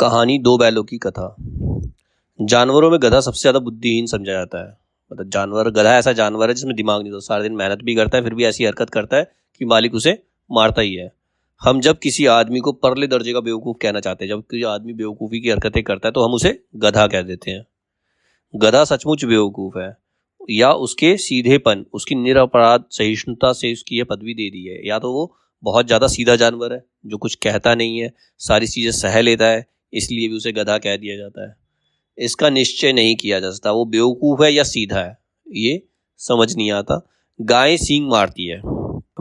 कहानी दो बैलों की कथा। जानवरों में गधा सबसे ज़्यादा बुद्धिहीन समझा जाता है। मतलब जानवर, गधा ऐसा जानवर है जिसमें दिमाग नहीं होता, सारा दिन मेहनत भी करता है फिर भी ऐसी हरकत करता है कि मालिक उसे मारता ही है। हम जब किसी आदमी को परले दर्जे का बेवकूफ़ कहना चाहते हैं, जब कोई आदमी बेवकूफ़ी की हरकतें करता है तो हम उसे गधा कह देते हैं। गधा सचमुच बेवकूफ़ है, या उसके सीधेपन, उसकी निरपराध सहिष्णुता से उसकी यह पदवी दे दी है। या तो वो बहुत ज़्यादा सीधा जानवर है जो कुछ कहता नहीं है, सारी चीज़ें सह लेता है, इसलिए भी उसे गधा कह दिया जाता है। इसका निश्चय नहीं किया जा सकता वो बेवकूफ़ है या सीधा है, ये समझ नहीं आता। गाय सींग मारती है।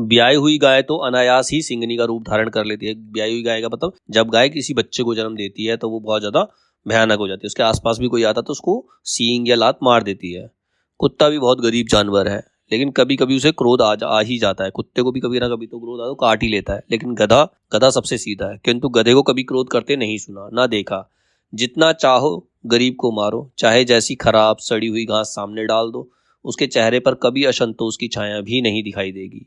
ब्याई हुई गाय तो अनायास ही सिंगनी का रूप धारण कर लेती है। ब्याई हुई गाय का मतलब जब गाय किसी बच्चे को जन्म देती है तो वो बहुत ज़्यादा भयानक हो जाती है। उसके आसपास भी कोई आता तो उसको सींग या लात मार देती है। कुत्ता भी बहुत गरीब जानवर है, लेकिन कभी कभी उसे क्रोध आ ही जाता है। कुत्ते को भी कभी ना कभी तो क्रोध आता तो काट ही लेता है। लेकिन गधा गधा सबसे सीधा है, किंतु गधे को कभी क्रोध करते नहीं सुना ना देखा। जितना चाहो गरीब को मारो, चाहे जैसी खराब सड़ी हुई घास सामने डाल दो, उसके चेहरे पर कभी असंतोष की छाया भी नहीं दिखाई देगी।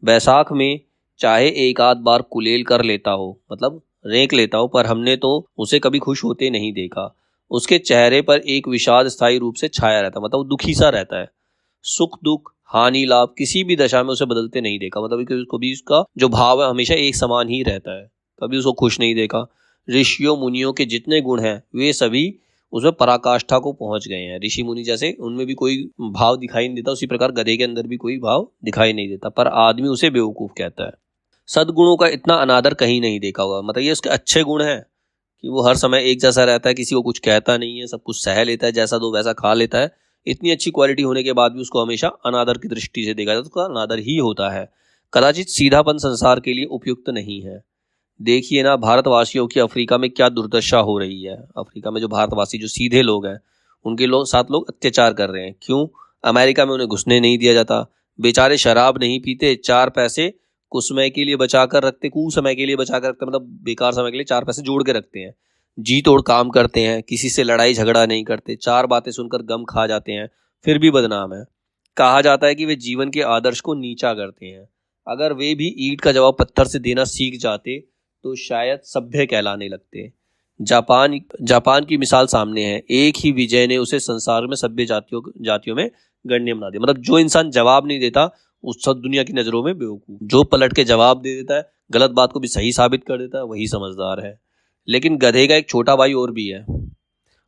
बैसाख में चाहे एक आध बार कुलेल कर लेता हो, मतलब रेंक लेता हो, पर हमने तो उसे कभी खुश होते नहीं देखा। उसके चेहरे पर एक विषाद स्थायी रूप से छाया रहता, मतलब वो दुखी सा रहता है। सुख दुख हानि लाभ किसी भी दशा में उसे बदलते नहीं देखा, मतलब कभी उसका जो भाव है हमेशा एक समान ही रहता है, कभी उसको खुश नहीं देखा। ऋषियों मुनियों के जितने गुण हैं वे सभी उसमें पराकाष्ठा को पहुंच गए हैं। ऋषि मुनि जैसे उनमें भी कोई भाव दिखाई नहीं देता, उसी प्रकार गधे के अंदर भी कोई भाव दिखाई नहीं देता, पर आदमी उसे बेवकूफ कहता है। सद्गुणों का इतना अनादर कहीं नहीं देखा हुआ। मतलब ये उसके अच्छे गुण हैं कि वो हर समय एक जैसा रहता है, किसी को कुछ कहता नहीं है, सब कुछ सह लेता है, जैसा दो वैसा खा लेता है। इतनी अच्छी क्वालिटी होने के बाद भी उसको हमेशा अनादर की दृष्टि से देखा जाता है, तो उसका अनादर ही होता है। कदाचित सीधापन संसार के लिए उपयुक्त नहीं है। देखिए ना, भारतवासियों की अफ्रीका में क्या दुर्दशा हो रही है। अफ्रीका में जो भारतवासी जो सीधे लोग हैं उनके साथ लोग अत्याचार कर रहे हैं। क्यों? अमेरिका में उन्हें घुसने नहीं दिया जाता। बेचारे शराब नहीं पीते, चार पैसे कुछ समय के लिए बचा कर रखते, कुछ समय के लिए बचा कर रखते, मतलब बेकार समय के लिए चार पैसे जोड़ के रखते हैं। जी तोड़ काम करते हैं, किसी से लड़ाई झगड़ा नहीं करते, चार बातें सुनकर गम खा जाते हैं, फिर भी बदनाम है। कहा जाता है कि वे जीवन के आदर्श को नीचा करते हैं। अगर वे भी ईंट का जवाब पत्थर से देना सीख जाते तो शायद सभ्य कहलाने लगते। जापान जापान की मिसाल सामने है। एक ही विजय ने उसे संसार में सभ्य जातियों में गण्य बना दिया। मतलब जो इंसान जवाब नहीं देता उस सब दुनिया की नजरों में बेवकूफ, जो पलट के जवाब दे देता है, गलत बात को भी सही साबित कर देता है, वही समझदार है। लेकिन गधे का एक छोटा भाई और भी है,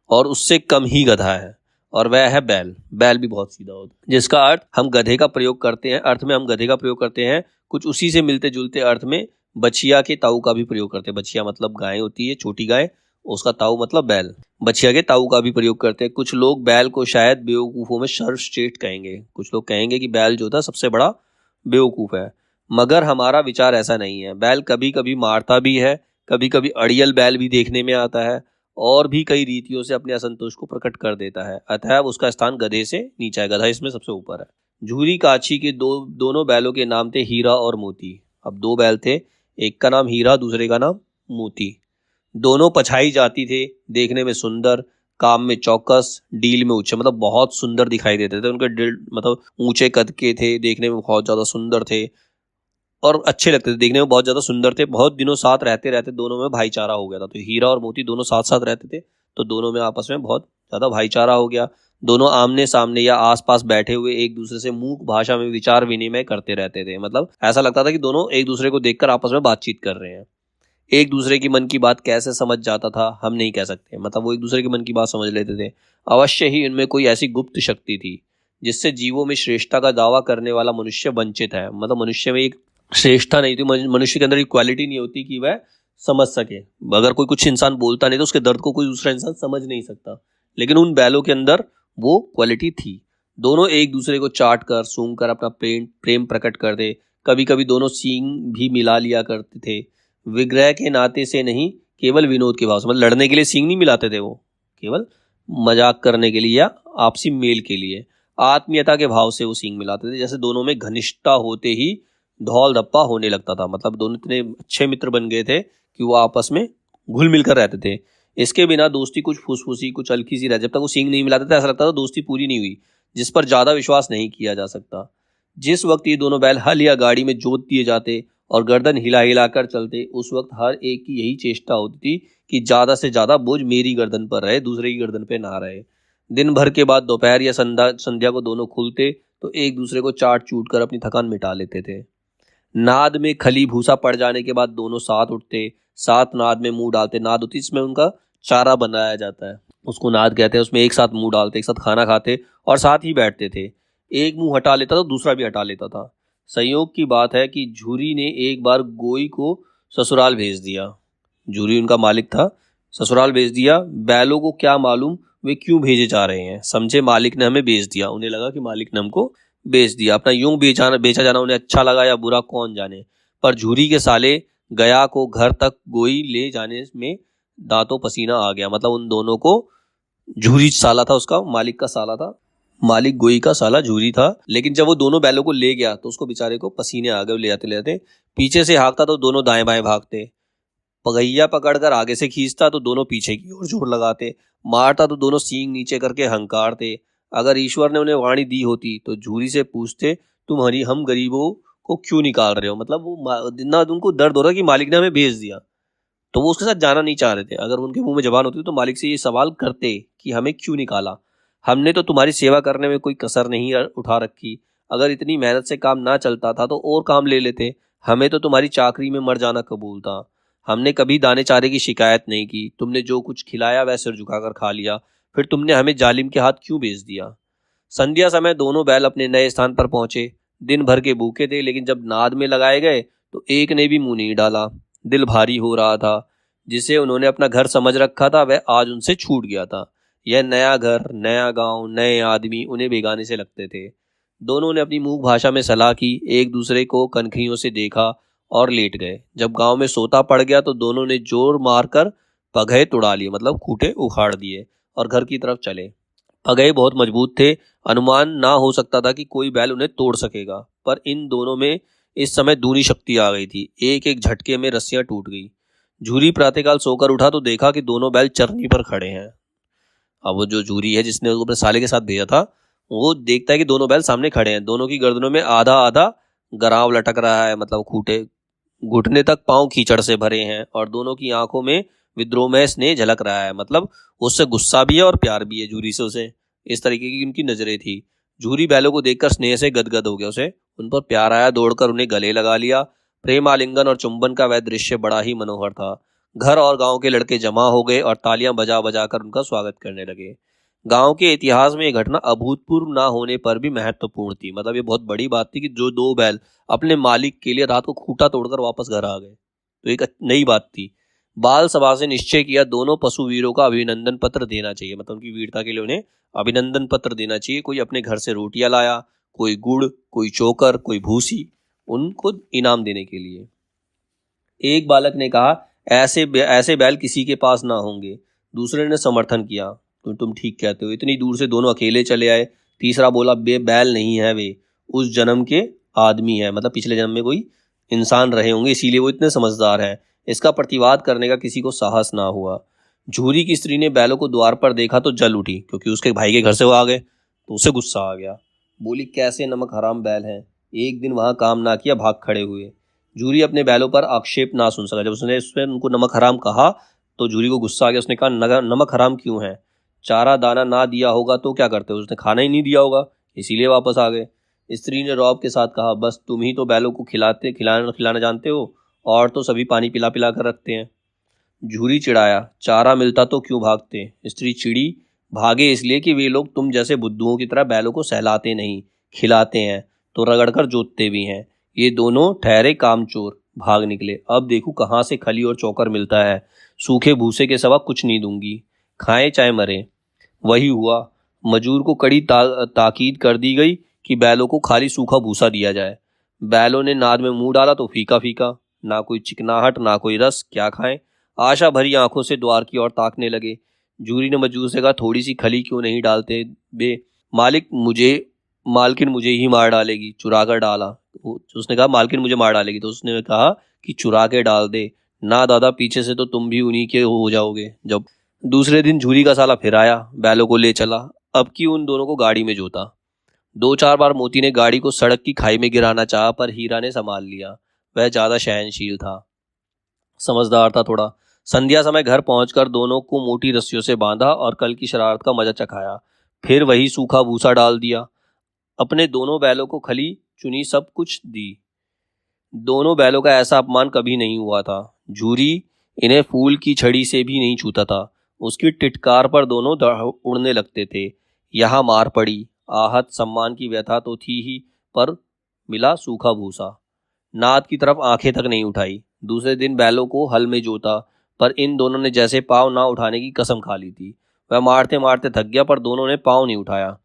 और उससे कम ही गधा है, और वह है बैल। बैल भी बहुत सीधा होता है, जिसका अर्थ हम गधे का प्रयोग करते हैं, अर्थ में हम गधे का प्रयोग करते हैं, कुछ उसी से मिलते जुलते अर्थ में बछिया के ताऊ का भी प्रयोग करते हैं। बछिया मतलब गाय होती है, छोटी गाय, उसका ताऊ मतलब बैल। बछिया के ताऊ का भी प्रयोग करते हैं। कुछ लोग बैल को शायद बेवकूफों में सर्वश्रेष्ठ कहेंगे। कुछ लोग कहेंगे कि बैल जो था सबसे बड़ा बेवकूफ है, मगर हमारा विचार ऐसा नहीं है। बैल कभी कभी मारता भी है, कभी कभी अड़ियल बैल भी देखने में आता है, और भी कई रीतियों से अपने असंतोष को प्रकट कर देता है। अतः उसका स्थान गधे से नीचा है, गधा इसमें सबसे ऊपर है। झूरी काछी के दोनों बैलों के नाम थे हीरा और मोती। अब दो बैल थे, एक का नाम हीरा, दूसरे का नाम मोती। दोनों पछाई जाती थे, देखने में सुंदर, काम में चौकस, डील में ऊंचे, मतलब बहुत सुंदर दिखाई देते थे। उनके दिल मतलब ऊंचे कद के थे, देखने में बहुत ज्यादा सुंदर थे और अच्छे लगते थे, देखने में बहुत ज्यादा सुंदर थे। बहुत दिनों साथ रहते रहते दोनों में भाईचारा हो गया था। तो हीरा और मोती दोनों साथ साथ रहते थे, तो दोनों में आपस में बहुत ज्यादा भाईचारा हो गया। दोनों आमने सामने या आसपास बैठे हुए एक दूसरे से मूक भाषा में विचार विनिमय करते रहते थे। मतलब ऐसा लगता था कि दोनों एक दूसरे को देखकर आपस में बातचीत कर रहे हैं। एक दूसरे की मन की बात कैसे समझ जाता था हम नहीं कह सकते, मतलब वो एक दूसरे के मन की बात समझ लेते थे। अवश्य ही इनमें कोई ऐसी गुप्त शक्ति थी जिससे जीवों में श्रेष्ठता का दावा करने वाला मनुष्य वंचित है। मतलब मनुष्य में एक श्रेष्ठता नहीं थी, मनुष्य के अंदर एक क्वालिटी नहीं होती कि वह समझ सके। अगर कोई कुछ इंसान बोलता नहीं तो उसके दर्द को कोई दूसरा इंसान समझ नहीं सकता, लेकिन उन बैलों के अंदर वो क्वालिटी थी। दोनों एक दूसरे को चाट कर सूंघ कर अपना प्रेम प्रकट कर दे। कभी कभी दोनों सींग भी मिला लिया करते थे, विग्रह के नाते से नहीं, केवल विनोद के भाव से। मतलब लड़ने के लिए सींग नहीं मिलाते थे वो, केवल मजाक करने के लिए या आपसी मेल के लिए, आत्मीयता के भाव से वो सींग मिलाते थे। जैसे दोनों में घनिष्ठता होते ही धौल धप्पा होने लगता था। मतलब दोनों इतने अच्छे मित्र बन गए थे कि वो आपस में घुल मिलकर रहते थे। इसके बिना दोस्ती कुछ फुसफुसी, कुछ हल्की सी रह, जब तक वो सींग नहीं मिलाते थे ऐसा लगता था दोस्ती पूरी नहीं हुई, जिस पर ज्यादा विश्वास नहीं किया जा सकता। जिस वक्त ये दोनों बैल हल या गाड़ी में जोत दिए जाते और गर्दन हिला हिला कर चलते। उस वक्त हर एक की यही चेष्टा होती थी कि ज़्यादा से ज़्यादा बोझ मेरी गर्दन पर रहे, दूसरे की गर्दन पे ना रहे। दिन भर के बाद दोपहर या संध्या को दोनों खुलते तो एक दूसरे को चाट चूट कर अपनी थकान मिटा लेते थे। नाद में खली भूसा पड़ जाने के बाद दोनों साथ उठते, साथ नाद में मुंह डालते। नाद होती इसमें उनका चारा बनाया जाता है, उसको नाद कहते हैं। उसमें एक साथ मुंह डालते, एक साथ खाना खाते और साथ ही बैठते थे। एक मुंह हटा लेता तो दूसरा भी हटा लेता था। संयोग की बात है कि झूरी ने एक बार गोई को ससुराल भेज दिया। झूरी उनका मालिक था, ससुराल भेज दिया। बैलों को क्या मालूम वे क्यों भेजे जा रहे हैं, समझे मालिक ने हमें भेज दिया। उन्हें लगा कि मालिक ने हमको बेच दिया। अपना यूं बेचा जाना उन्हें अच्छा लगा या बुरा कौन जाने। पर झूरी के साले गया को घर तक गोई ले जाने में दांतों पसीना आ गया। मतलब उन दोनों को, झूरी साला था उसका, मालिक का साला था, मालिक गोई का साला झूरी था। लेकिन जब वो दोनों बैलों को ले गया तो उसको बेचारे को पसीने आ गए। ले जाते ले जाते पीछे से हाँकता तो दोनों दाएं बाएं भागते। पगैया पकड़कर आगे से खींचता तो दोनों पीछे की ओर जोर लगाते। मारता तो दोनों सींग नीचे करके हंकारते। अगर ईश्वर ने उन्हें वाणी दी होती तो झूरी से पूछते, तुम्हारी हम गरीबों को क्यों निकाल रहे हो। मतलब वो जितना उनको दर्द हो रहा कि मालिक ने हमें भेज दिया, तो वो उसके साथ जाना नहीं चाह रहे थे। अगर उनके मुंह में जबान होती तो मालिक से ये सवाल करते कि हमें क्यों निकाला, हमने तो तुम्हारी सेवा करने में कोई कसर नहीं उठा रखी। अगर इतनी मेहनत से काम ना चलता था तो और काम ले लेते, हमें तो तुम्हारी चाकरी में मर जाना कबूल था। हमने कभी दाने चारे की शिकायत नहीं की, तुमने जो कुछ खिलाया वह सिर झुकाकर खा लिया, फिर तुमने हमें जालिम के हाथ क्यों भेज दिया। संध्या समय दोनों बैल अपने नए स्थान पर पहुंचे। दिन भर के भूखे थे, लेकिन जब नाद में लगाए गए तो एक ने भी मुंह नहीं डाला। दिल भारी हो रहा था। जिसे उन्होंने अपना घर समझ रखा था वह आज उनसे छूट गया था। यह नया घर, नया गांव, नए आदमी उन्हें बेगाने से लगते थे। दोनों ने अपनी मूक भाषा में सलाह की, एक दूसरे को कनखियों से देखा और लेट गए। जब गांव में सोता पड़ गया तो दोनों ने जोर मारकर पगहे तुड़ा लिए, मतलब खूंटे उखाड़ दिए और घर की तरफ चले। पगहे बहुत मजबूत थे, अनुमान ना हो सकता था कि कोई बैल उन्हें तोड़ सकेगा, पर इन दोनों में इस समय दूनी शक्ति आ गई थी। एक एक झटके में रस्सियां टूट गई। झूरी प्रातःकाल सोकर उठा तो देखा कि दोनों बैल चरनी पर खड़े हैं। अब वो जो झूरी है जिसने उसको अपने साले के साथ भेजा था, वो देखता है कि दोनों बैल सामने खड़े हैं। दोनों की गर्दनों में आधा आधा गराव लटक रहा है, मतलब खूंटे घुटने तक पांव कीचड़ से भरे हैं, और दोनों की आंखों में विद्रोह स्नेह झलक रहा है। मतलब उससे गुस्सा भी है और प्यार भी है झूरी से उसे। इस तरीके की उनकी नजरें थी। झूरी बैलों को देखकर स्नेह से गदगद हो गया, उसे उन पर प्यार आया। दौड़कर उन्हें गले लगा लिया। प्रेम आलिंगन और चुंबन का वह दृश्य बड़ा ही मनोहर था। घर और गांव के लड़के जमा हो गए और तालियां बजा बजा कर उनका स्वागत करने लगे। गांव के इतिहास में यह घटना अभूतपूर्व ना होने पर भी महत्वपूर्ण थी। मतलब ये बहुत बड़ी बात थी कि जो दो बैल अपने मालिक के लिए रात को खूंटा तोड़कर वापस घर आ गए, तो एक नई बात थी। बाल सभा से निश्चय किया दोनों पशु वीरों का अभिनंदन पत्र देना चाहिए। मतलब उनकी वीरता के लिए उन्हें अभिनंदन पत्र देना चाहिए। कोई अपने घर से रोटियां लाया, कोई गुड़, कोई चोकर, कोई भूसी, उनको इनाम देने के लिए। एक बालक ने कहा, ऐसे बैल किसी के पास ना होंगे। दूसरे ने समर्थन किया, तो तुम ठीक कहते हो, इतनी दूर से दोनों अकेले चले आए। तीसरा बोला, बे बैल नहीं है, वे उस जन्म के आदमी है। मतलब पिछले जन्म में कोई इंसान रहे होंगे, इसीलिए वो इतने समझदार हैं। इसका प्रतिवाद करने का किसी को साहस ना हुआ। झूरी की स्त्री ने बैलों को द्वार पर देखा तो जल उठी, क्योंकि उसके भाई के घर से वो आ गए, तो उसे गुस्सा आ गया। बोली, कैसे नमक हराम बैल हैं, एक दिन वहां काम ना किया, भाग खड़े हुए। झूरी अपने बैलों पर आक्षेप ना सुन सका। जब उसने उनको नमक हराम कहा तो झूरी को गुस्सा आ गया। उसने कहा, नमक हराम क्यों है, चारा दाना ना दिया होगा तो क्या करते हो, उसने खाना ही नहीं दिया होगा, इसीलिए वापस आ गए। स्त्री ने रौब के साथ कहा, बस तुम ही तो बैलों को खिलाना जानते हो, और तो सभी पानी पिला पिला कर रखते हैं। झूरी चिढ़ाया, चारा मिलता तो क्यों भागते। स्त्री चिड़ी, भागे इसलिए कि वे लोग तुम जैसे बुद्धुओं की तरह बैलों को सहलाते नहीं, खिलाते हैं तो रगड़कर जोतते भी हैं। ये दोनों ठहरे कामचोर, भाग निकले। अब देखूं कहाँ से खली और चौकर मिलता है, सूखे भूसे के सिवा कुछ नहीं दूंगी, खाएं चाहे मरे। वही हुआ। मजूर को कड़ी ताकीद कर दी गई कि बैलों को खाली सूखा भूसा दिया जाए। बैलों ने नाद में मुंह डाला तो फीका फीका, ना कोई चिकनाहट ना कोई रस, क्या खाएं। आशा भरी आंखों से द्वार की ओर ताकने लगे। झूरी ने मजूर से कहा, थोड़ी सी खली क्यों नहीं डालते बे, मालकिन मुझे ही मार डालेगी, चुरा कर डाला। उसने कहा, मालकिन मुझे मार डालेगी, तो उसने कहा कि चुरा के डाल दे ना दादा, पीछे से तो तुम भी उन्हीं के हो जाओगे। जब दूसरे दिन झूरी का साला फिर आया, बैलों को ले चला। अब की उन दोनों को गाड़ी में जोता। 2-4 बार मोती ने गाड़ी को सड़क की खाई में गिराना चाहा, पर हीरा ने संभाल लिया। वह ज़्यादा सहनशील था, समझदार था थोड़ा। संध्या समय घर पहुंचकर दोनों को मोटी रस्सियों से बांधा और कल की शरारत का मजा चखाया। फिर वही सूखा भूसा डाल दिया। अपने दोनों बैलों को खली चुनी सब कुछ दी। दोनों बैलों का ऐसा अपमान कभी नहीं हुआ था। झूरी इन्हें फूल की छड़ी से भी नहीं छूता था। उसकी टिटकार पर दोनों उड़ने लगते थे। यहाँ मार पड़ी, आहत, सम्मान की व्यथा तो थी ही, पर मिला सूखा भूसा। नाद की तरफ आंखें तक नहीं उठाई। दूसरे दिन बैलों को हल में जोता, पर इन दोनों ने जैसे पाँव ना उठाने की कसम खा ली थी। वह मारते मारते थक गया, पर दोनों ने पाँव नहीं उठाया।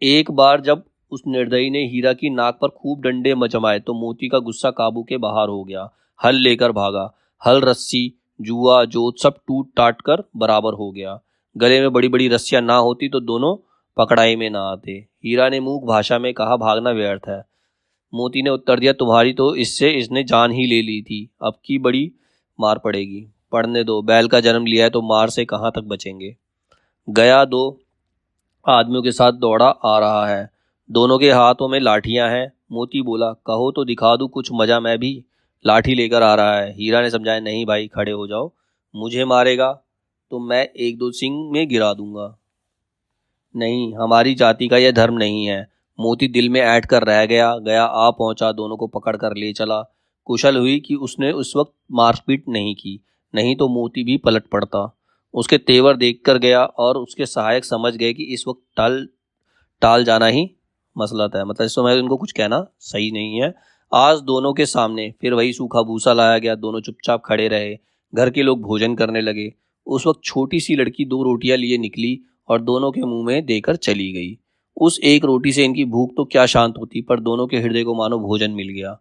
एक बार जब उस निर्दयी ने हीरा की नाक पर खूब डंडे जमाए तो मोती का गुस्सा काबू के बाहर हो गया। हल लेकर भागा। हल, रस्सी, जुआ, जोत सब टूट टाट कर बराबर हो गया। गले में बड़ी बड़ी रस्सियां ना होती तो दोनों पकड़ाई में ना आते। हीरा ने मूक भाषा में कहा, भागना व्यर्थ है। मोती ने उत्तर दिया, तुम्हारी तो इससे इसने जान ही ले ली थी, अब की बड़ी मार पड़ेगी। पढ़ने दो, बैल का जन्म लिया है तो मार से कहाँ तक बचेंगे। गया दो आदमियों के साथ दौड़ा आ रहा है। दोनों के हाथों में लाठियां हैं। मोती बोला, कहो तो दिखा दूं कुछ मजा मैं भी। लाठी लेकर आ रहा है। हीरा ने समझाया, नहीं भाई, खड़े हो जाओ। मुझे मारेगा तो मैं एक दो सिंग में गिरा दूंगा। नहीं, हमारी जाति का यह धर्म नहीं है। मोती दिल में ऐंठ कर रह गया। गया आ पहुंचा, दोनों को पकड़ कर ले चला। कुशल हुई कि उसने उस वक्त मारपीट नहीं की, नहीं तो मोती भी पलट पड़ता। उसके तेवर देखकर गया और उसके सहायक समझ गए कि इस वक्त टाल टाल जाना ही मसलत है, मतलब इस समय इनको कुछ कहना सही नहीं है। आज दोनों के सामने फिर वही सूखा भूसा लाया गया। दोनों चुपचाप खड़े रहे। घर के लोग भोजन करने लगे। उस वक्त छोटी सी लड़की 2 रोटियां लिए निकली और दोनों के मुंह में देकर चली गई। उस एक रोटी से इनकी भूख तो क्या शांत होती, पर दोनों के हृदय को मानो भोजन मिल गया।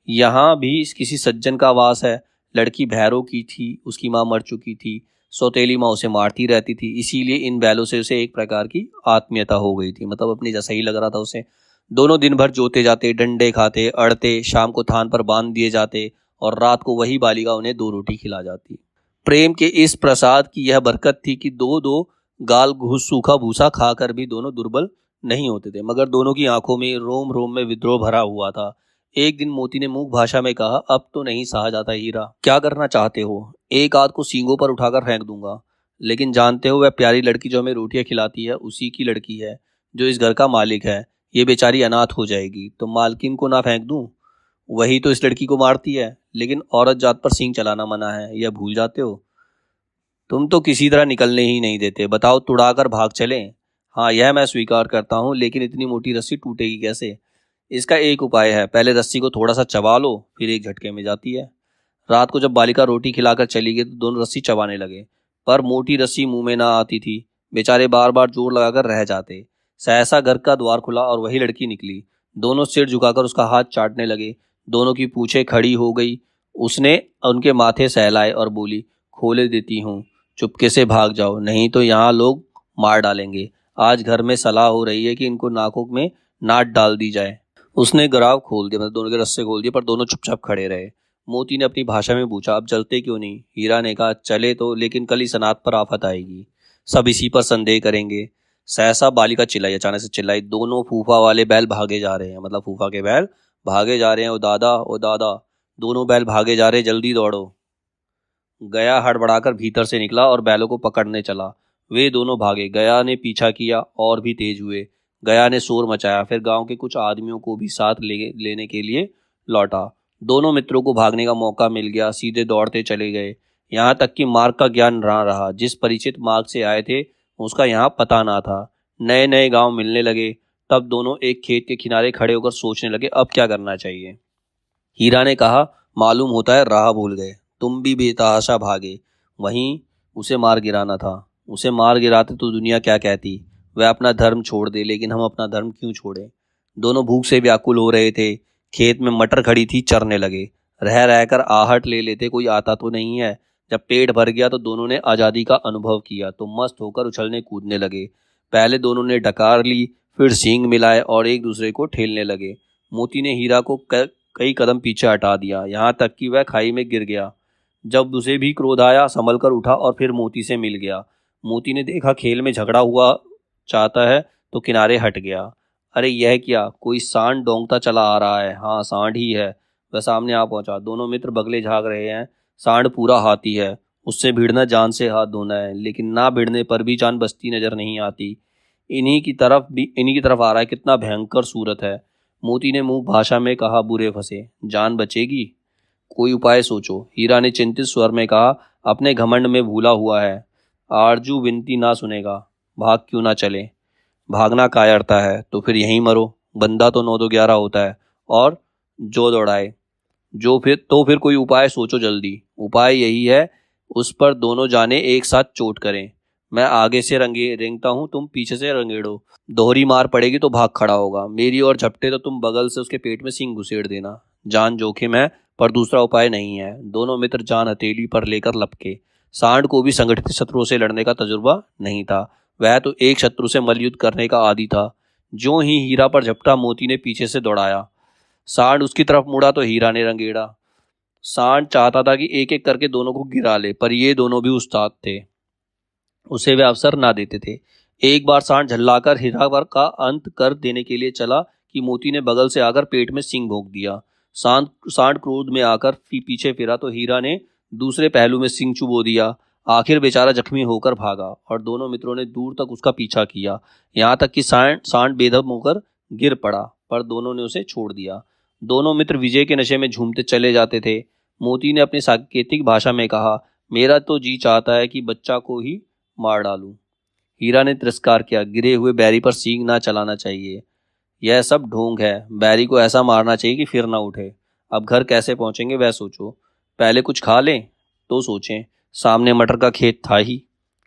यहाँ भी किसी सज्जन का वास है। लड़की भैरों की थी, उसकी माँ मर चुकी थी। सौतेली माँ उसे मारती रहती थी, इसीलिए इन बैलों से उसे एक प्रकार की आत्मीयता हो गई थी, मतलब अपनी जैसा ही लग रहा था उसे। दोनों दिन भर जोते जाते, डंडे खाते, अड़ते, शाम को थान पर बांध दिए जाते और रात को वही बालिका उन्हें 2 रोटी खिला जाती। प्रेम के इस प्रसाद की यह बरकत थी कि दो दो गाल घुस सूखा भूसा खाकर भी दोनों दुर्बल नहीं होते थे, मगर दोनों की आंखों में, रोम रोम में विद्रोह भरा हुआ था। एक दिन मोती ने मूक भाषा में कहा, अब तो नहीं सहा जाता हीरा, क्या करना चाहते हो? एक आध को सींगों पर उठाकर फेंक दूंगा, लेकिन जानते हो वह प्यारी लड़की जो हमें रोटियां खिलाती है उसी की लड़की है, जो इस घर का मालिक है। ये बेचारी अनाथ हो जाएगी तो मालकिन को ना फेंक दूं? वही तो इस लड़की को मारती है, लेकिन औरत जात पर सींग चलाना मना है, यह भूल जाते हो? तुम तो किसी तरह निकलने ही नहीं देते, बताओ तुड़ाकर भाग चलें? हाँ, यह मैं स्वीकार करता हूँ, लेकिन इतनी मोटी रस्सी टूटेगी कैसे? इसका एक उपाय है, पहले रस्सी को थोड़ा सा चबा लो, फिर एक झटके में जाती है। रात को जब बालिका रोटी खिलाकर चली गई तो दोनों रस्सी चबाने लगे, पर मोटी रस्सी मुंह में ना आती थी। बेचारे बार बार जोर लगाकर रह जाते। सहसा घर का द्वार खुला और वही लड़की निकली। दोनों सिर झुकाकर उसका हाथ चाटने लगे। दोनों की पूछें खड़ी हो गई। उसने उनके माथे सहलाए और बोली, खोले देती हूँ, चुपके से भाग जाओ, नहीं तो यहाँ लोग मार डालेंगे। आज घर में सलाह हो रही है कि इनको नाकों में नाट डाल दी जाए। उसने गराव खोल दिया, मतलब दोनों के रस्से खोल दिए, पर दोनों चुपचाप खड़े रहे। मोती ने अपनी भाषा में पूछा, अब चलते क्यों नहीं? हीरा ने कहा, चले तो, लेकिन कल ही सनात पर आफत आएगी, सब इसी पर संदेह करेंगे। सहसा बालिका चिल्लाई, अचानक से चिल्लाई, दोनों फूफा वाले बैल भागे जा रहे हैं, मतलब फूफा के बैल भागे जा रहे हैं। ओ दादा, ओ दादा, दोनों बैल भागे जा रहे, जल्दी दौड़ो। गया हड़बड़ाकर भीतर से निकला और बैलों को पकड़ने चला। वे दोनों भागे। गया ने पीछा किया और भी तेज हुए। गया ने शोर मचाया, फिर गांव के कुछ आदमियों को भी साथ लेने के लिए लौटा। दोनों मित्रों को भागने का मौका मिल गया, सीधे दौड़ते चले गए। यहाँ तक कि मार्ग का ज्ञान ना रहा। जिस परिचित मार्ग से आए थे उसका यहाँ पता ना था। नए नए गांव मिलने लगे। तब दोनों एक खेत के किनारे खड़े होकर सोचने लगे, अब क्या करना चाहिए। हीरा ने कहा, मालूम होता है राह भूल गए, तुम भी बेतहाशा भागे, वहीं उसे मार गिराना था। उसे मार गिराते तो दुनिया क्या कहती। वह अपना धर्म छोड़ दे, लेकिन हम अपना धर्म क्यों छोड़े। दोनों भूख से व्याकुल हो रहे थे। खेत में मटर खड़ी थी, चरने लगे। रह रहकर आहट ले लेते, कोई आता तो नहीं है। जब पेट भर गया तो दोनों ने आज़ादी का अनुभव किया तो मस्त होकर उछलने कूदने लगे। पहले दोनों ने डकार ली, फिर सींग मिलाए और एक दूसरे को ठेलने लगे। मोती ने हीरा को कई कदम पीछे हटा दिया, यहाँ तक कि वह खाई में गिर गया। जब उसे भी क्रोध आया, संभल कर उठा और फिर मोती से मिल गया। मोती ने देखा खेल में झगड़ा हुआ चाहता है तो किनारे हट गया। अरे यह क्या, कोई सांड डोंगता चला आ रहा है। हाँ, सांड ही है। वह सामने आ पहुंचा। दोनों मित्र बगले झाग रहे हैं। सांड पूरा हाथी है, उससे भिड़ना जान से हाथ धोना है, लेकिन ना भिड़ने पर भी जान बचती नजर नहीं आती। इन्हीं की तरफ आ रहा है, कितना भयंकर सूरत है। मोती ने मुंह भाषा में कहा, बुरे फंसे, जान बचेगी, कोई उपाय सोचो। हीरा ने चिंतित स्वर में कहा, अपने घमंड में भूला हुआ है, आरजू विनती ना सुनेगा, भाग क्यों ना चले। भागना कायरता है तो फिर यहीं मरो, बंदा तो 9 2 11 होता है। और जो दौड़ाए, फिर कोई उपाय सोचो जल्दी। उपाय यही है, उस पर दोनों जाने एक साथ चोट करें। मैं आगे से रेंगता हूं, तुम पीछे से रंगेड़ो। दोहरी मार पड़ेगी तो भाग खड़ा होगा। मेरी ओर झपटे तो तुम बगल से उसके पेट में सींग घुसेड़ देना। जान जोखिम है, पर दूसरा उपाय नहीं है। दोनों मित्र जान हथेली पर लेकर लपके। सांड को भी संगठित शत्रुओं से लड़ने का तजुर्बा नहीं था। वह तो एक शत्रु से मल्लयुद्ध करने का आदी था। जो ही हीरा पर झपटा, मोती ने पीछे से दौड़ाया। सांड उसकी तरफ मुड़ा तो हीरा ने रंगेड़ा। सांड चाहता था कि एक एक करके दोनों को गिरा ले, पर ये दोनों भी उस्ताद थे, उसे वे अवसर ना देते थे। एक बार सांड झल्लाकर हीरा पर का अंत कर देने के लिए चला कि मोती ने बगल से आकर पेट में सिंग भोंक दिया। सांड क्रोध में आकर पीछे फिरा तो हीरा ने दूसरे पहलू में सिंग चुबो दिया। आखिर बेचारा जख्मी होकर भागा और दोनों मित्रों ने दूर तक उसका पीछा किया, यहाँ तक कि सांड बेदम होकर गिर पड़ा, पर दोनों ने उसे छोड़ दिया। दोनों मित्र विजय के नशे में झूमते चले जाते थे। मोती ने अपनी सांकेतिक भाषा में कहा, मेरा तो जी चाहता है कि बच्चा को ही मार डालूं। हीरा ने तिरस्कार किया, गिरे हुए बैरी पर सींग ना चलाना चाहिए, यह सब ढोंग है। बैरी को ऐसा मारना चाहिए कि फिर ना उठे। अब घर कैसे पहुंचेंगे वह सोचो, पहले कुछ खा लें तो सोचें। सामने मटर का खेत था ही।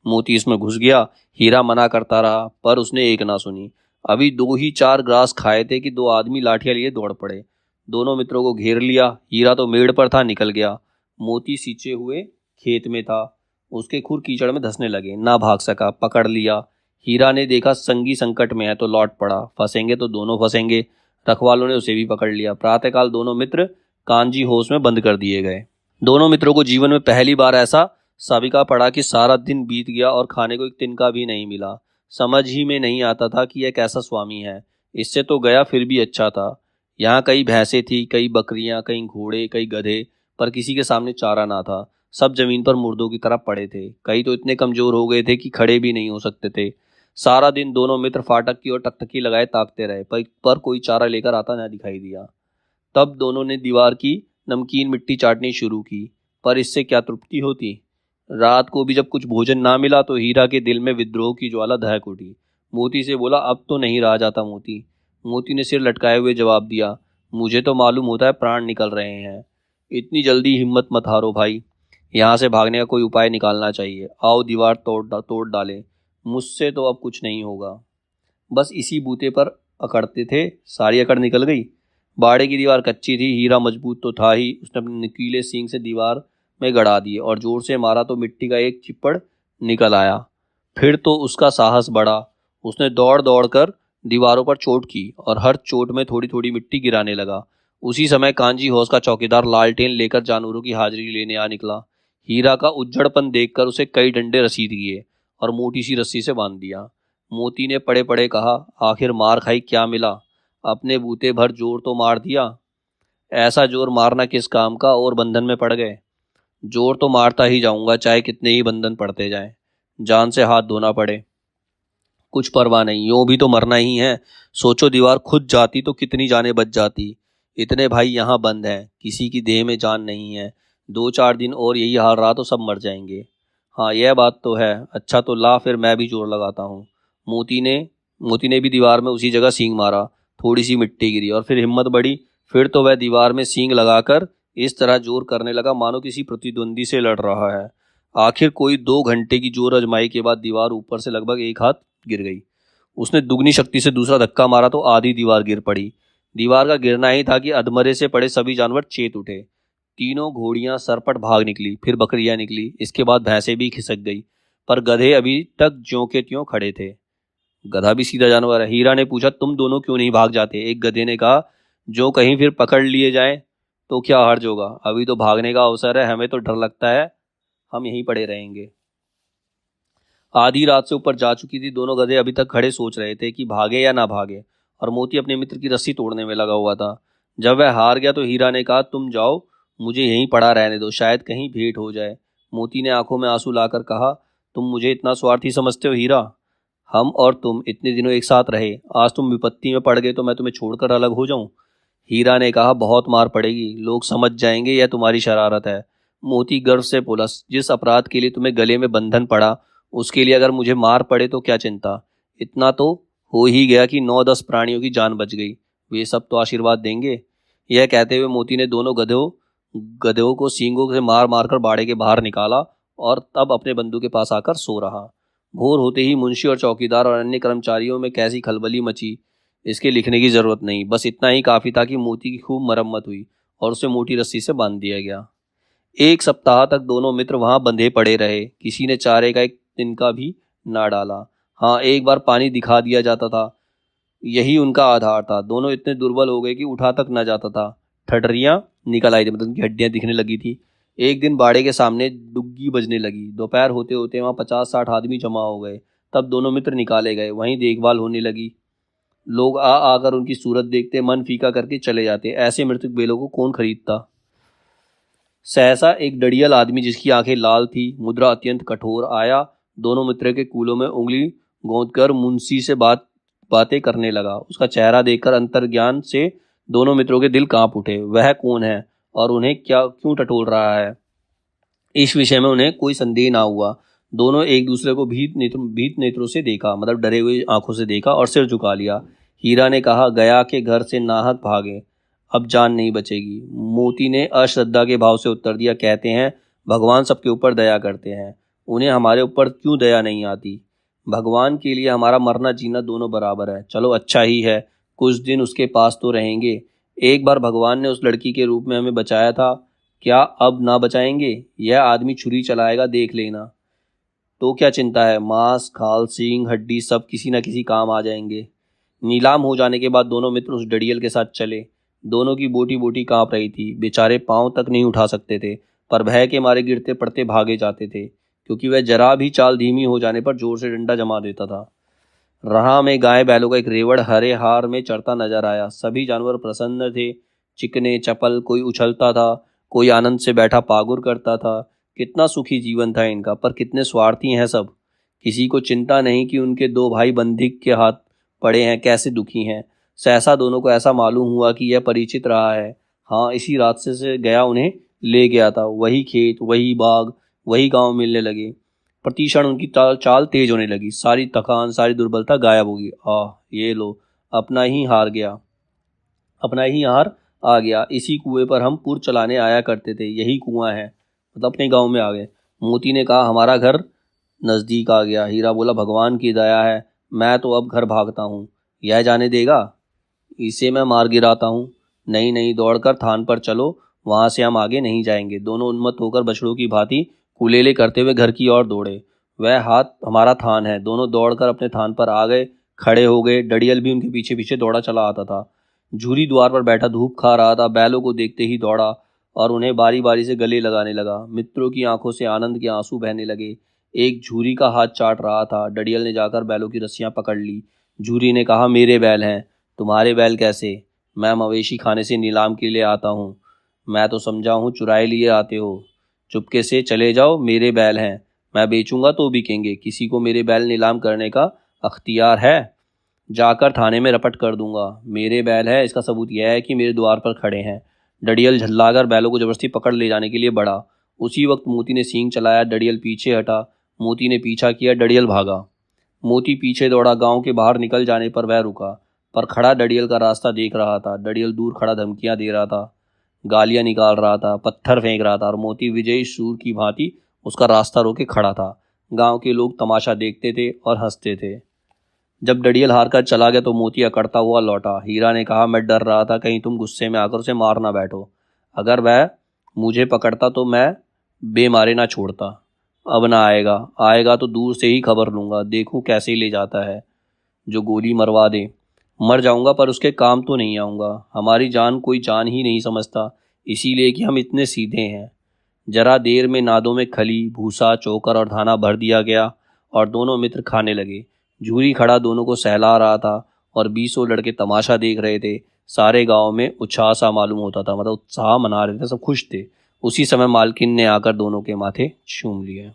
मोती इसमें घुस गया। हीरा मना करता रहा, पर उसने एक ना सुनी। अभी 2 ही 4 ग्रास खाए थे कि 2 आदमी लाठियां लिए दौड़ पड़े। दोनों मित्रों को घेर लिया। हीरा तो मेड़ पर था, निकल गया। मोती सींचे हुए खेत में था, उसके खुर कीचड़ में धंसने लगे, ना भाग सका, पकड़ लिया। हीरा ने देखा संगी संकट में है तो लौट पड़ा, फंसेंगे तो दोनों फंसेंगे। रखवालों ने उसे भी पकड़ लिया। प्रातःकाल दोनों मित्र कांजी होश में बंद कर दिए गए। दोनों मित्रों को जीवन में पहली बार ऐसा साबिका पड़ा कि सारा दिन बीत गया और खाने को एक तिनका भी नहीं मिला। समझ ही में नहीं आता था कि यह कैसा स्वामी है। इससे तो गया फिर भी अच्छा था। यहाँ कई भैंसें थी, कई बकरियां, कई घोड़े, कई गधे, पर किसी के सामने चारा ना था। सब जमीन पर मुर्दों की तरह पड़े थे। कई तो इतने कमजोर हो गए थे कि खड़े भी नहीं हो सकते थे। सारा दिन दोनों मित्र फाटक की ओर टकटकी लगाए ताकते रहे, पर कोई चारा लेकर आता न दिखाई दिया। तब दोनों ने दीवार की नमकीन मिट्टी चाटनी शुरू की, पर इससे क्या तृप्ति होती। रात को भी जब कुछ भोजन ना मिला तो हीरा के दिल में विद्रोह की ज्वाला दहक उठी। मोती से बोला, अब तो नहीं रहा जाता मोती। मोती ने सिर लटकाए हुए जवाब दिया, मुझे तो मालूम होता है प्राण निकल रहे हैं। इतनी जल्दी हिम्मत मत हारो भाई, यहाँ से भागने का कोई उपाय निकालना चाहिए। आओ दीवार तोड़ डालें, मुझसे तो अब कुछ नहीं होगा। बस इसी बूते पर अकड़ते थे, सारी अकड़ निकल गई। बाड़े की दीवार कच्ची थी, हीरा मजबूत तो था ही। उसने अपने नुकीले सींग से दीवार में गड़ा दिए और जोर से मारा तो मिट्टी का एक चिप्पड़ निकल आया। फिर तो उसका साहस बढ़ा। उसने दौड़ दौड़ कर दीवारों पर चोट की और हर चोट में थोड़ी थोड़ी मिट्टी गिराने लगा। उसी समय कांजी हौस का चौकीदार लालटेन लेकर जानवरों की हाजिरी लेने आ निकला। हीरा का उज्जड़पन देखकर उसे कई डंडे रसीद किए और मोटी सी रस्सी से बांध दिया। मोती ने पड़े पड़े कहा, आखिर मार खाई क्या मिला, अपने बूते भर जोर तो मार दिया। ऐसा जोर मारना किस काम का, और बंधन में पड़ गए। जोर तो मारता ही जाऊंगा, चाहे कितने ही बंधन पड़ते जाएं, जान से हाथ धोना पड़े, कुछ परवाह नहीं, यूं भी तो मरना ही है। सोचो, दीवार खुद जाती तो कितनी जानें बच जाती। इतने भाई यहाँ बंद हैं, किसी की देह में जान नहीं है। 2 4 दिन और यही हाल रहा तो सब मर जाएंगे। हाँ, यह बात तो है। अच्छा तो ला, फिर मैं भी जोर लगाता हूँ। मोती ने मोती ने भी दीवार में उसी जगह सींग मारा। थोड़ी सी मिट्टी गिरी और फिर हिम्मत बढ़ी। फिर तो वह दीवार में सींग लगाकर इस तरह जोर करने लगा मानो किसी प्रतिद्वंदी से लड़ रहा है। आखिर कोई 2 घंटे की जोर आजमाई के बाद दीवार ऊपर से लगभग एक हाथ गिर गई। उसने दुगनी शक्ति से दूसरा धक्का मारा तो आधी दीवार गिर पड़ी। दीवार का गिरना ही था कि अधमरे से पड़े सभी जानवर चेत उठे। तीनों घोड़ियां सरपट भाग निकली, फिर बकरियां निकली, इसके बाद भैंसें भी खिसक गई, पर गधे अभी तक ज्यों के त्यों खड़े थे। गधा भी सीधा जानवर है। हीरा ने पूछा, तुम दोनों क्यों नहीं भाग जाते। एक गधे ने कहा, जो कहीं फिर पकड़ लिए जाएं तो क्या हर्ज होगा, अभी तो भागने का अवसर है, हमें तो डर लगता है, हम यहीं पड़े रहेंगे। आधी रात से ऊपर जा चुकी थी। दोनों गधे अभी तक खड़े सोच रहे थे कि भागे या ना भागे, और मोती अपने मित्र की रस्सी तोड़ने में लगा हुआ था। जब वह हार गया तो हीरा ने कहा, तुम जाओ, मुझे यहीं पड़ा रहने दो, शायद कहीं भेंट हो जाए। मोती ने आंखों में आंसू लाकर कहा, तुम मुझे इतना स्वार्थी समझते हो हीरा? हम और तुम इतने दिनों एक साथ रहे, आज तुम विपत्ति में पड़ गए तो मैं तुम्हें छोड़कर अलग हो जाऊं? हीरा ने कहा, बहुत मार पड़ेगी, लोग समझ जाएंगे यह तुम्हारी शरारत है। मोती गर्व से बोला, जिस अपराध के लिए तुम्हें गले में बंधन पड़ा, उसके लिए अगर मुझे मार पड़े तो क्या चिंता। इतना तो हो ही गया कि 9-10 प्राणियों की जान बच गई, वे सब तो आशीर्वाद देंगे। यह कहते हुए मोती ने दोनों गधों गधों को सींगों से मार मार कर बाड़े के बाहर निकाला और तब अपने बंधु के पास आकर सो रहा। भोर होते ही मुंशी और चौकीदार और अन्य कर्मचारियों में कैसी खलबली मची, इसके लिखने की जरूरत नहीं। बस इतना ही काफी था कि मोती की खूब मरम्मत हुई और उसे मोटी रस्सी से बांध दिया गया। एक सप्ताह तक दोनों मित्र वहां बंधे पड़े रहे, किसी ने चारे का एक तिनका भी ना डाला। हाँ, एक बार पानी दिखा दिया जाता था, यही उनका आधार था। दोनों इतने दुर्बल हो गए कि उठा तक न जाता था। ठडरियां निकल आई थी, मतलब उनकी हड्डियां दिखने लगी थी। एक दिन बाड़े के सामने डुग्गी बजने लगी। दोपहर होते होते वहां 50-60 आदमी जमा हो गए। तब दोनों मित्र निकाले गए, वहीं देखभाल होने लगी। लोग आ आकर उनकी सूरत देखते, मन फीका करके चले जाते। ऐसे मृतक बेलों को कौन खरीदता। सहसा एक डड़ियल आदमी, जिसकी आंखें लाल थी, मुद्रा अत्यंत कठोर, आया। दोनों मित्र के कूलों में उंगली गोंदकर मुंशी से बातें करने लगा। उसका चेहरा देखकर अंतर्ज्ञान से दोनों मित्रों के दिल कांप उठे। वह कौन है और उन्हें क्या क्यों टटोल रहा है, इस विषय में उन्हें कोई संदेह ना हुआ। दोनों एक दूसरे को भीत नेत्रों से देखा, मतलब डरे हुए आंखों से देखा और सिर झुका लिया। हीरा ने कहा, गया के घर से नाहक भागे, अब जान नहीं बचेगी। मोती ने अश्रद्धा के भाव से उत्तर दिया, कहते हैं भगवान सबके ऊपर दया करते हैं, उन्हें हमारे ऊपर क्यों दया नहीं आती। भगवान के लिए हमारा मरना जीना दोनों बराबर है। चलो अच्छा ही है, कुछ दिन उसके पास तो रहेंगे। एक बार भगवान ने उस लड़की के रूप में हमें बचाया था, क्या अब ना बचाएंगे। यह आदमी छुरी चलाएगा, देख लेना। तो क्या चिंता है, मांस खाल सींग हड्डी सब किसी न किसी काम आ जाएंगे। नीलाम हो जाने के बाद दोनों मित्र उस डड़ियल के साथ चले। दोनों की बोटी बोटी कांप रही थी, बेचारे पांव तक नहीं उठा सकते थे, पर भय के मारे गिरते पड़ते भागे जाते थे, क्योंकि वह जरा भी चाल धीमी हो जाने पर जोर से डंडा जमा देता था। राह में गाय बैलों का एक रेवड़ हरे हार में चढ़ता नजर आया। सभी जानवर प्रसन्न थे, चिकने चपल, कोई उछलता था, कोई आनंद से बैठा पागुर करता था। कितना सुखी जीवन था इनका, पर कितने स्वार्थी हैं सब। किसी को चिंता नहीं कि उनके दो भाई बंदिक के हाथ पड़े हैं, कैसे दुखी हैं। सहसा दोनों को ऐसा मालूम हुआ कि यह परिचित रहा है। हाँ, इसी रास्ते से गया उन्हें ले गया था। वही खेत, वही बाग, वही गांव मिलने लगे। प्रतिक्षण उनकी चाल तेज होने लगी, सारी थकान सारी दुर्बलता गायब होगी। ये लो, अपना ही हार गया, अपना ही हार आ गया। इसी कुएं पर हम पुर चलाने आया करते थे, यही कुआं है, मतलब अपने गांव में आ गए। मोती ने कहा, हमारा घर नजदीक आ गया। हीरा बोला, भगवान की दया है, मैं तो अब घर भागता हूँ। यह जाने देगा, इसे मैं मार गिराता हूँ। नहीं नहीं, दौड़कर थान पर चलो, वहां से हम आगे नहीं जाएंगे। दोनों उन्मत्त होकर बछड़ों की भांति कुलेले करते हुए घर की ओर दौड़े। वह हाथ हमारा थान है। दोनों दौड़कर अपने थान पर आ गए, खड़े हो गए। डड़ियल भी उनके पीछे पीछे दौड़ा चला आता था। झूरी द्वार पर बैठा धूप खा रहा था, बैलों को देखते ही दौड़ा और उन्हें बारी बारी से गले लगाने लगा। मित्रों की आंखों से आनंद के आंसू बहने लगे। एक झूरी का हाथ चाट रहा था। डड़ियल ने जाकर बैलों की रस्सियां पकड़ ली। झूरी ने कहा, मेरे बैल हैं, तुम्हारे बैल कैसे। मैं मवेशी खाने से नीलाम के लिए आता हूँ। मैं तो समझा हूँ चुराए लिए आते हो। चुपके से चले जाओ, मेरे बैल हैं, मैं बेचूंगा तो बिकेंगे। किसी को मेरे बैल नीलाम करने का अख्तियार है, जाकर थाने में रपट कर दूंगा। मेरे बैल है, इसका सबूत यह है कि मेरे द्वार पर खड़े हैं। डड़ियल झल्लाकर बैलों को जबरदस्ती पकड़ ले जाने के लिए बढ़ा। उसी वक्त मोती ने सींग चलाया, डड़ियल पीछे हटा। मोती ने पीछा किया, डड़ियल भागा। मोती पीछे दौड़ा। गांव के बाहर निकल जाने पर वह रुका, पर खड़ा डड़ियल का रास्ता देख रहा था। डड़ियल दूर खड़ा धमकियां दे रहा था, गालियां निकाल रहा था, पत्थर फेंक रहा था, और मोती विजयी सूर की भांति उसका रास्ता रोके खड़ा था। गांव के लोग तमाशा देखते थे और हंसते थे। जब डड़ियल हार कर चला गया तो मोती अकड़ता हुआ लौटा। हीरा ने कहा, मैं डर रहा था कहीं तुम गुस्से में आकर उसे मार ना बैठो। अगर वह मुझे पकड़ता तो मैं बेमारे ना छोड़ता। अब ना आएगा, आएगा तो दूर से ही खबर लूंगा, देखूं कैसे ले जाता है, जो गोली मरवा दे। मर जाऊंगा पर उसके काम तो नहीं आऊंगा। हमारी जान कोई जान ही नहीं समझता, इसीलिए कि हम इतने सीधे हैं। जरा देर में नादों में खली, भूसा, चोकर और धाना भर दिया गया और दोनों मित्र खाने लगे। झूरी खड़ा दोनों को सहला रहा था और 20 लड़के तमाशा देख रहे थे। सारे गांव में उत्साह सा मालूम होता था, मतलब उत्साह मना रहे थे, सब खुश थे। उसी समय मालकिन ने आकर दोनों के माथे चूम लिए।